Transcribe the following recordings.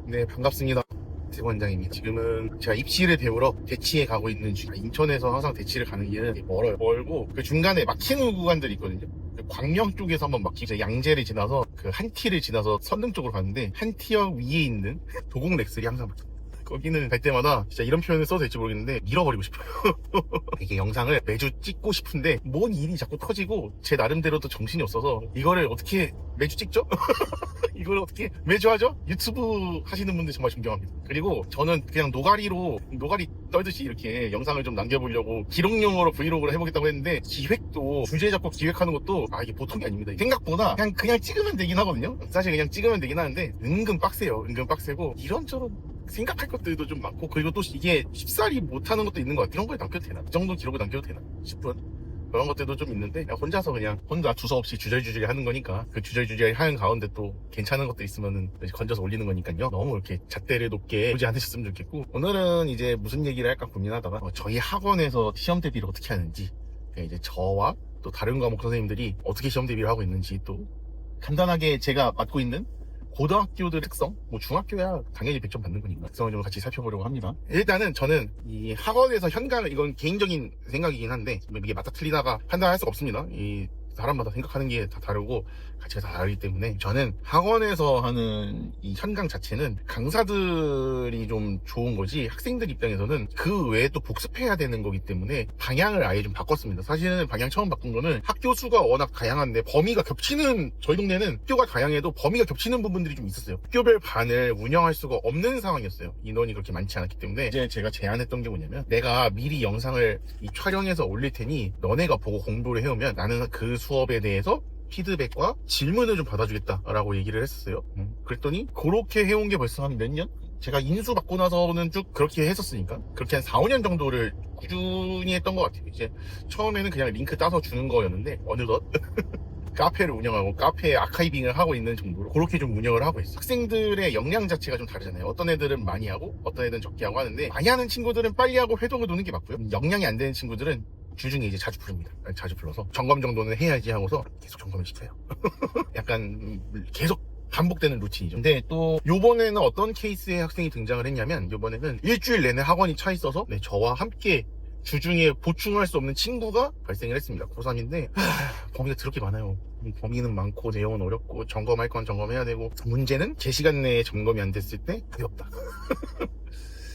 네, 반갑습니다. 대원장입니다. 지금은 제가 입시를 배우러 대치에 가고 있는 중. 인천에서 항상 대치를 가는 길은 멀고 그 중간에 막히는 구간들이 있거든요. 그 광명 쪽에서 한번 막히고 양재를 지나서 그 한티를 지나서 선릉 쪽으로 가는데 한티역 위에 있는 도곡 렉슬이 항상 막힙니다. 거기는 갈 때마다 진짜 이런 표현을 써도 될지 모르겠는데 밀어버리고 싶어요. 이게 영상을 매주 찍고 싶은데 뭔 일이 자꾸 터지고 제 나름대로도 정신이 없어서 이거를 어떻게 매주 찍죠? 이걸 어떻게 매주 하죠? 유튜브 하시는 분들 정말 존경합니다. 그리고 저는 그냥 노가리 떨듯이 이렇게 영상을 좀 남겨보려고 기록용으로 브이로그를 해보겠다고 했는데, 기획도 주제 잡고 기획하는 것도 이게 보통이 아닙니다. 생각보다 그냥 찍으면 되긴 하거든요. 사실 그냥 찍으면 되긴 하는데 은근 빡세요. 은근 빡세고 이런저런 생각할 것들도 좀 많고, 그리고 또 이게 쉽사리 못하는 것도 있는 것 같아요. 이런 거에 남겨도 되나? 이 정도 기록을 남겨도 되나 싶은 그런 것들도 좀 있는데, 그냥 혼자 두서없이 주저리주저리 하는 거니까, 그 주저리주저리 하는 가운데 또 괜찮은 것들 있으면은 건져서 올리는 거니까요. 너무 이렇게 잣대를 높게 보지 않으셨으면 좋겠고, 오늘은 이제 무슨 얘기를 할까 고민하다가 저희 학원에서 시험 대비를 어떻게 하는지, 이제 저와 또 다른 과목 선생님들이 어떻게 시험 대비를 하고 있는지, 또 간단하게 제가 맡고 있는 고등학교들 특성, 중학교야 당연히 100점 받는 거니까 특성을 좀 같이 살펴보려고 합니다. 일단은 저는 이 학원에서 현강을, 이건 개인적인 생각이긴 한데 이게 맞다 틀리다가 판단할 수가 없습니다. 이 사람마다 생각하는 게 다 다르고 가치가 다 다르기 때문에, 저는 학원에서 하는 이 현강 자체는 강사들이 좀 좋은 거지, 학생들 입장에서는 그 외에 또 복습해야 되는 거기 때문에 방향을 아예 좀 바꿨습니다. 사실은 방향 처음 바꾼 거는 학교 수가 워낙 다양한데 범위가 겹치는, 저희 동네는 학교가 다양해도 범위가 겹치는 부분들이 좀 있었어요. 학교별 반을 운영할 수가 없는 상황이었어요. 인원이 그렇게 많지 않았기 때문에 이제 제가 제안했던 게 뭐냐면, 내가 미리 영상을 촬영해서 올릴 테니 너네가 보고 공부를 해오면 나는 그 수업에 대해서 피드백과 질문을 좀 받아주겠다라고 얘기를 했었어요. 그랬더니 그렇게 해온 게 벌써 한 몇 년? 제가 인수 받고 나서는 쭉 그렇게 했었으니까 그렇게 한 4, 5년 정도를 꾸준히 했던 것 같아요. 이제 처음에는 그냥 링크 따서 주는 거였는데 어느덧 카페를 운영하고 카페에 아카이빙을 하고 있는 정도로 그렇게 좀 운영을 하고 있어요. 학생들의 역량 자체가 좀 다르잖아요. 어떤 애들은 많이 하고 어떤 애들은 적게 하고 하는데, 많이 하는 친구들은 빨리 하고 회동을 도는 게 맞고요. 역량이 안 되는 친구들은 주중에 이제 자주 부릅니다. 자주 불러서 점검 정도는 해야지 하고서 계속 점검을 시켜요. 약간 계속 반복되는 루틴이죠. 근데 또 요번에는 어떤 케이스의 학생이 등장을 했냐면, 요번에는 일주일 내내 학원이 차 있어서 저와 함께 주중에 보충할 수 없는 친구가 발생을 했습니다. 고3인데 범위가 더럽게 많아요. 범위는 많고 내용은 어렵고 점검할 건 점검해야 되고, 문제는 제 시간 내에 점검이 안 됐을 때 그게 없다.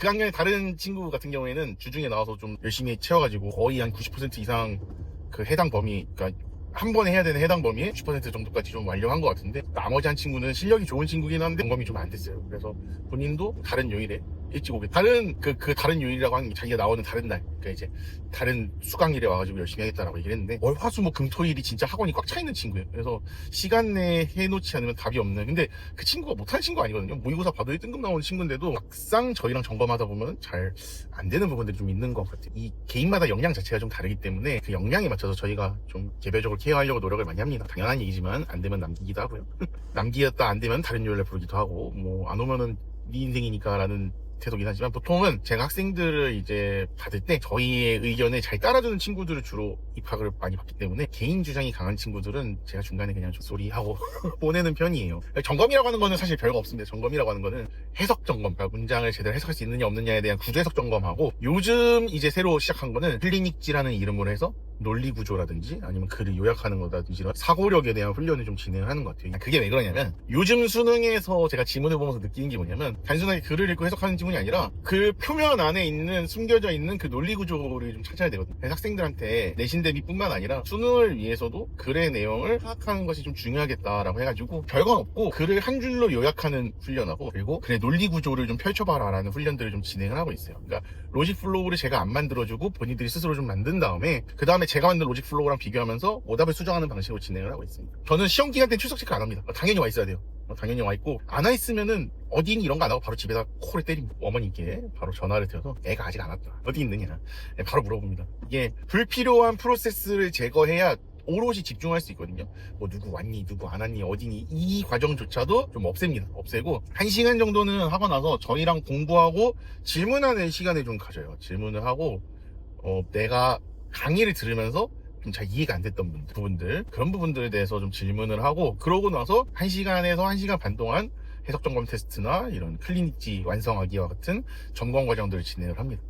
그 학년의 다른 친구 같은 경우에는 주중에 나와서 좀 열심히 채워가지고 거의 한 90% 이상 그 해당 범위, 그러니까 한 번에 해야 되는 해당 범위의 90% 정도까지 좀 완료한 것 같은데, 나머지 한 친구는 실력이 좋은 친구긴 한데 점검이 좀 안 됐어요. 그래서 본인도 다른 요일에 일찍 오게, 다른 다른 요일이라고 하는 게 자기가 나오는 다른 날, 그러니까 이제 다른 수강일에 와가지고 열심히 하겠다라고 얘기를 했는데, 월, 화, 수, 목, 금, 토, 일이 진짜 학원이 꽉 차 있는 친구예요. 그래서 시간 내에 해놓지 않으면 답이 없는, 근데 그 친구가 못하는 친구 아니거든요. 모의고사 봐도 1등급 나오는 친구인데도 막상 저희랑 점검하다 보면 잘 안 되는 부분들이 좀 있는 것 같아요. 이 개인마다 역량 자체가 좀 다르기 때문에 그 역량에 맞춰서 저희가 좀 개별적으로 케어하려고 노력을 많이 합니다. 당연한 얘기지만 안 되면 남기기도 하고요. 남기었다 안 되면 다른 요일에 부르기도 하고, 안 오면은 네 인생이니까 라는 태도긴 하지만, 보통은 제가 학생들을 이제 받을 때 저희의 의견에 잘 따라주는 친구들을 주로 입학을 많이 받기 때문에, 개인 주장이 강한 친구들은 제가 중간에 그냥 좀 소리하고 보내는 편이에요. 점검이라고 하는 거는 사실 별거 없습니다. 점검이라고 하는 거는 해석 점검, 그러니까 문장을 제대로 해석할 수 있느냐 없느냐에 대한 구조 해석 점검하고, 요즘 이제 새로 시작한 거는 클리닉지라는 이름으로 해서 논리 구조라든지 아니면 글을 요약하는 거라든지 이런 사고력에 대한 훈련을 좀 진행하는 것 같아요. 그게 왜 그러냐면, 요즘 수능에서 제가 지문을 보면서 느끼는 게 뭐냐면, 단순하게 글을 읽고 해석하는 지문이 아니라 그 표면 안에 있는 숨겨져 있는 그 논리 구조를 좀 찾아야 되거든요. 그래서 학생들한테 내신 대비뿐만 아니라 수능을 위해서도 글의 내용을 파악하는 것이 좀 중요하겠다라고 해가지고, 별건 없고 글을 한 줄로 요약하는 훈련하고, 그리고 글의 논리 구조를 좀 펼쳐봐라 라는 훈련들을 좀 진행을 하고 있어요. 그러니까 로직 플로우를 제가 안 만들어주고 본인들이 스스로 좀 만든 다음에, 그 다음에 제가 만든 로직 플로우랑 비교하면서 오답을 수정하는 방식으로 진행을 하고 있습니다. 저는 시험 기간 때는 출석 체크 안 합니다. 당연히 와 있어야 돼요. 당연히 와 있고, 안 와 있으면은 어디 있니 이런 거 안 하고 바로 집에다 코를 때립니다. 어머니께 바로 전화를 드려서 애가 아직 안 왔다, 어디 있느냐, 바로 물어봅니다. 이게 불필요한 프로세스를 제거해야 오롯이 집중할 수 있거든요. 누구 왔니, 누구 안 왔니, 어디니, 이 과정조차도 좀 없앱니다. 없애고 1시간 정도는 하고 나서 저희랑 공부하고 질문하는 시간을 좀 가져요. 질문을 하고 내가 강의를 들으면서 좀 잘 이해가 안 됐던 부분들, 그런 부분들에 대해서 좀 질문을 하고, 그러고 나서 1시간에서 1시간 반 동안 해석 점검 테스트나 이런 클리닉지 완성하기와 같은 점검 과정들을 진행을 합니다.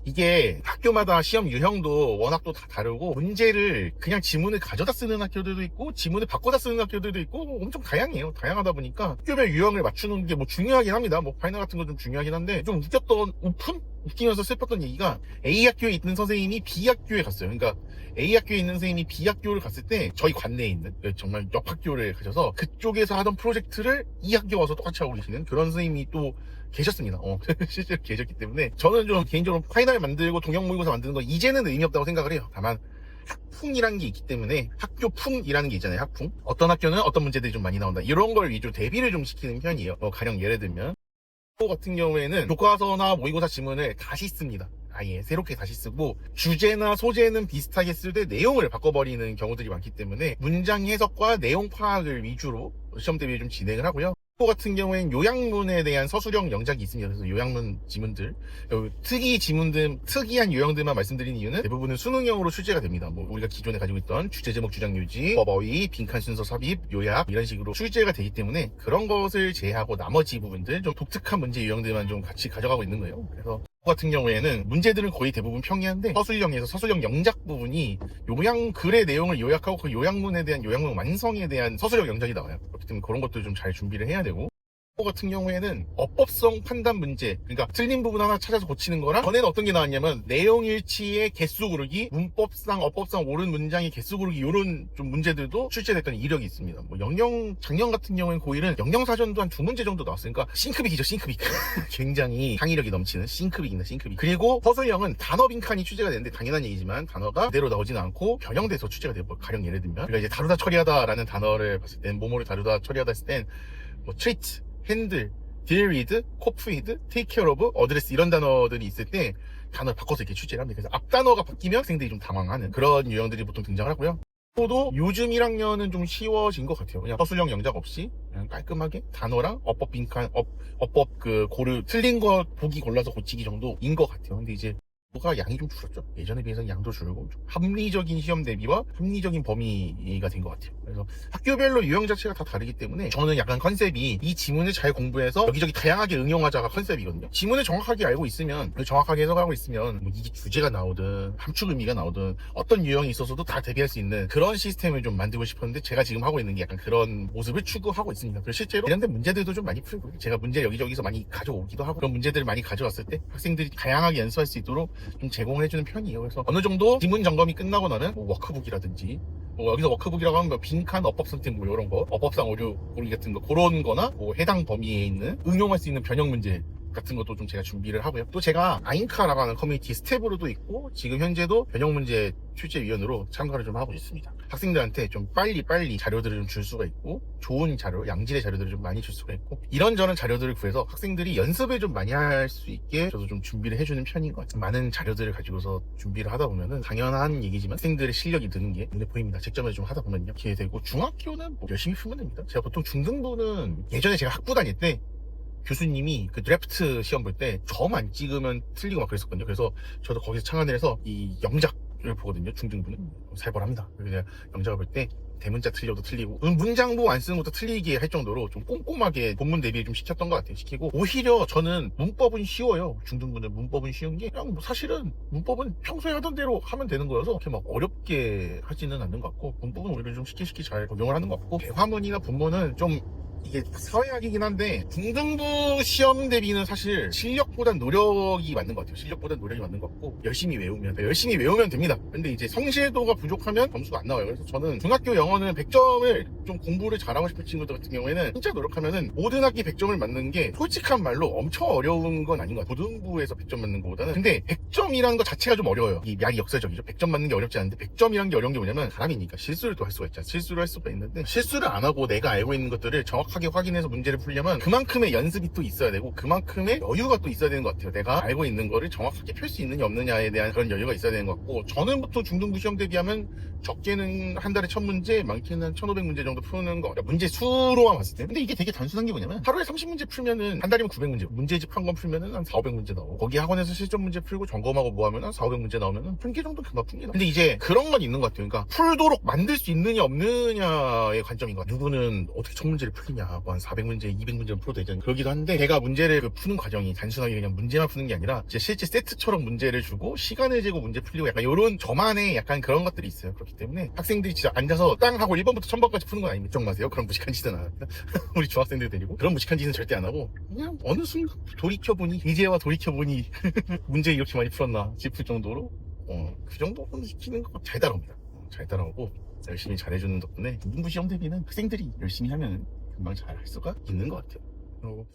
이게 학교마다 시험 유형도 워낙 또 다 다르고 문제를 그냥 지문을 가져다 쓰는 학교들도 있고 지문을 바꿔다 쓰는 학교들도 있고 엄청 다양해요. 다양하다 보니까 학교별 유형을 맞추는 게 뭐 중요하긴 합니다. 뭐 파이널 같은 건 좀 중요하긴 한데 좀 웃겼던 웃기면서 슬펐던 얘기가 A 학교에 있는 선생님이 B 학교에 갔어요. 그러니까 A 학교에 있는 선생님이 B 학교를 갔을 때 저희 관내에 있는 정말 옆 학교를 가셔서 그쪽에서 하던 프로젝트를 이 학교 와서 똑같이 하고 계시는 그런 선생님이 또 계셨습니다. 실제로 계셨기 때문에 저는 좀 개인적으로 파이널 만들고 동영 모의고사 만드는 거 이제는 의미 없다고 생각을 해요. 다만 학풍이라는 게 있기 때문에 학교풍이라는 게 있잖아요. 학풍. 어떤 학교는 어떤 문제들이 좀 많이 나온다. 이런 걸 위주로 대비를 좀 시키는 편이에요. 가령 예를 들면 같은 경우에는 교과서나 모의고사 지문을 다시 씁니다. 아예 새롭게 다시 쓰고 주제나 소재는 비슷하게 쓰되 내용을 바꿔버리는 경우들이 많기 때문에 문장 해석과 내용 파악을 위주로 시험 대비를 좀 진행을 하고요. 같은 경우에는 요약문에 대한 서술형 영작이 있습니다. 그래서 요약문 지문들, 특이한 유형들만 말씀드리는 이유는 대부분은 수능형으로 출제가 됩니다. 뭐 우리가 기존에 가지고 있던 주제 제목 주장 유지, 법어휘, 빈칸 순서 삽입, 요약 이런 식으로 출제가 되기 때문에 그런 것을 제외하고 나머지 부분들 좀 독특한 문제 유형들만 좀 같이 가져가고 있는 거예요. 그래서 같은 경우에는 문제들은 거의 대부분 평이한데 서술형에서 서술형 영작 부분이 글의 내용을 요약하고 그 요약문에 대한 요약문 완성에 대한 서술형 영작이 나와요. 그렇기 때문에 그런 것도 좀 잘 준비를 해야 되고 같은 경우에는 어법성 판단 문제, 그러니까 틀린 부분 하나 찾아서 고치는 거랑 전에는 어떤 게 나왔냐면 내용 일치의 개수 고르기, 문법상 어법상 옳은 문장의 개수 고르기 이런 좀 문제들도 출제됐던 이력이 있습니다. 뭐 작년 같은 경우에는 고1은 영영사전도 한 2문제 정도 나왔으니까 싱크빅이죠. 싱크빅. 굉장히 창의력이 넘치는 싱크빅입니다. 싱크빅. 그리고 서술형은 단어 빈칸이 출제가 되는데 당연한 얘기지만 단어가 그대로 나오지는 않고 변형돼서 출제가 돼요. 뭐 가령 예를 들면 우리가 이제 다루다 처리하다라는 단어를 봤을 땐 뭐뭐를 다루다 처리하다 했을 땐 뭐 treat, 핸들, deal with, cope with, take care of, address 이런 단어들이 있을 때 단어를 바꿔서 이렇게 출제를 합니다. 그래서 앞 단어가 바뀌면 학생들이 좀 당황하는 그런 유형들이 보통 등장을 하고요. 또 요즘 1학년은 좀 쉬워진 것 같아요. 그냥 서술형 영작 없이 그냥 깔끔하게 단어랑 어법 빈칸, 어법 틀린 거 보기 골라서 고치기 정도인 것 같아요. 근데 이제 뭐가 양이 좀 줄었죠. 예전에 비해서는 양도 줄고 좀 합리적인 시험 대비와 합리적인 범위가 된 것 같아요. 그래서 학교별로 유형 자체가 다 다르기 때문에 저는 약간 컨셉이 이 지문을 잘 공부해서 여기저기 다양하게 응용하자가 컨셉이거든요. 지문을 정확하게 알고 있으면 정확하게 해석하고 있으면 뭐 이게 주제가 나오든 함축 의미가 나오든 어떤 유형이 있어서도 다 대비할 수 있는 그런 시스템을 좀 만들고 싶었는데 제가 지금 하고 있는 게 약간 그런 모습을 추구하고 있습니다. 그리고 실제로 관련된 문제들도 좀 많이 풀고 제가 문제 여기저기서 많이 가져오기도 하고 그런 문제들을 많이 가져왔을 때 학생들이 다양하게 연습할 수 있도록 좀 제공을 해주는 편이에요. 그래서 어느 정도 지문 점검이 끝나고 나면 뭐 워크북이라든지 뭐 여기서 워크북이라고 하면 뭐 빈칸 어법 선택 뭐 이런 거 어법상 오류 고르기 같은 거 그런 거나 뭐 해당 범위에 있는 응용할 수 있는 변형 문제 같은 것도 좀 제가 준비를 하고요. 또 제가 아인카라고 하는 커뮤니티 스텝으로도 있고 지금 현재도 변형 문제 출제위원으로 참가를 좀 하고 있습니다. 학생들한테 좀 빨리 자료들을 좀 줄 수가 있고 좋은 자료, 양질의 자료들을 좀 많이 줄 수가 있고 이런저런 자료들을 구해서 학생들이 연습을 좀 많이 할 수 있게 저도 좀 준비를 해주는 편인 것 같아요. 많은 자료들을 가지고서 준비를 하다 보면은 당연한 얘기지만 학생들의 실력이 느는 게 눈에 보입니다. 쟁점을 좀 하다 보면요. 이렇게 되고 중학교는 뭐 열심히 풀면 됩니다. 제가 보통 중등부는 예전에 제가 학부 다닐 때 교수님이 그 드래프트 시험 볼 때 점 안 찍으면 틀리고 막 그랬었거든요. 그래서 저도 거기서 창안을 해서 이 영작을 보거든요. 중등부는 살벌합니다. 그래서 영작을 볼 때 대문자 틀려도 틀리고 문장부 안 쓰는 것도 틀리게 할 정도로 좀 꼼꼼하게 본문 대비 좀 시켰던 것 같아요. 시키고 오히려 저는 문법은 쉬워요. 중등부는 문법은 쉬운 게 그냥 뭐 사실은 문법은 평소에 하던 대로 하면 되는 거여서 그렇게 막 어렵게 하지는 않는 것 같고 문법은 오히려 좀 쉽게 잘 적용을 하는 것 같고 대화문이나 본문은 좀 이게 사회학이긴 한데 중등부 시험 대비는 사실 실력보단 노력이 맞는 것 같아요. 실력보단 노력이 맞는 것 같고 열심히 외우면 됩니다. 근데 이제 성실도가 부족하면 점수가 안 나와요. 그래서 저는 중학교 영어는 100점을 좀 공부를 잘하고 싶은 친구들 같은 경우에는 진짜 노력하면은 모든 학기 100점을 맞는 게 솔직한 말로 엄청 어려운 건 아닌 것 같아요. 고등부에서 100점 맞는 것보다는. 근데 100점이라는 것 자체가 좀 어려워요. 이 약이 역설적이죠. 100점 맞는 게 어렵지 않은데 100점이라는 게 어려운 게 뭐냐면 사람이니까 실수를 또 할 수가 있잖아. 실수를 할 수가 있는데 실수를 안 하고 내가 알고 있는 것들을 정확하게 확인해서 문제를 풀려면 그만큼의 연습이 또 있어야 되고 그만큼의 여유가 또 있어야 되는 것 같아요. 내가 알고 있는 거를 정확하게 펼 수 있느냐 없느냐에 대한 그런 여유가 있어야 되는 것 같고 저는 보통 중등부 시험 대비하면 적게는 한 달에 1000문제 많게는 한 1500문제 정도 푸는 거 문제 수로만 봤을 때 근데 이게 되게 단순한 게 뭐냐면 하루에 30문제 풀면은 한 달이면 900문제 문제집 한 권 풀면은 한 4,500문제 나오고 거기 학원에서 실전 문제 풀고 점검하고 뭐 하면 한 4,500문제 나오면은 푼 게 정도 금방 풉니다. 근데 이제 그런 건 있는 것 같아요. 그러니까 풀도록 만들 수 있느냐 없느냐의 관점인 것 같아요. 누구는 어떻게 첫 문제를 풀리냐 야, 뭐 한 400문제, 200문제 풀어도 되잖아. 그러기도 한데, 걔가 문제를 푸는 과정이 단순하게 그냥 문제만 푸는 게 아니라, 이제 실제 세트처럼 문제를 주고, 시간을 재고 문제 풀리고, 약간 요런 저만의 약간 그런 것들이 있어요. 그렇기 때문에 학생들이 진짜 앉아서 땅 하고 1번부터 1000번까지 푸는 건 아닙니다. 걱정 마세요. 그런 무식한 짓은 안 합니다. 우리 중학생들 데리고. 그런 무식한 짓은 절대 안 하고, 그냥 어느 순간 돌이켜보니, 이제와 돌이켜보니, 문제 이렇게 많이 풀었나 싶을 정도로, 그 정도는 시키는 거 잘 따라옵니다. 잘 따라오고, 열심히 잘해주는 덕분에 문부 시험 대비는 학생들이 열심히 하면 금방 잘 할 수가 있는 것 같아요.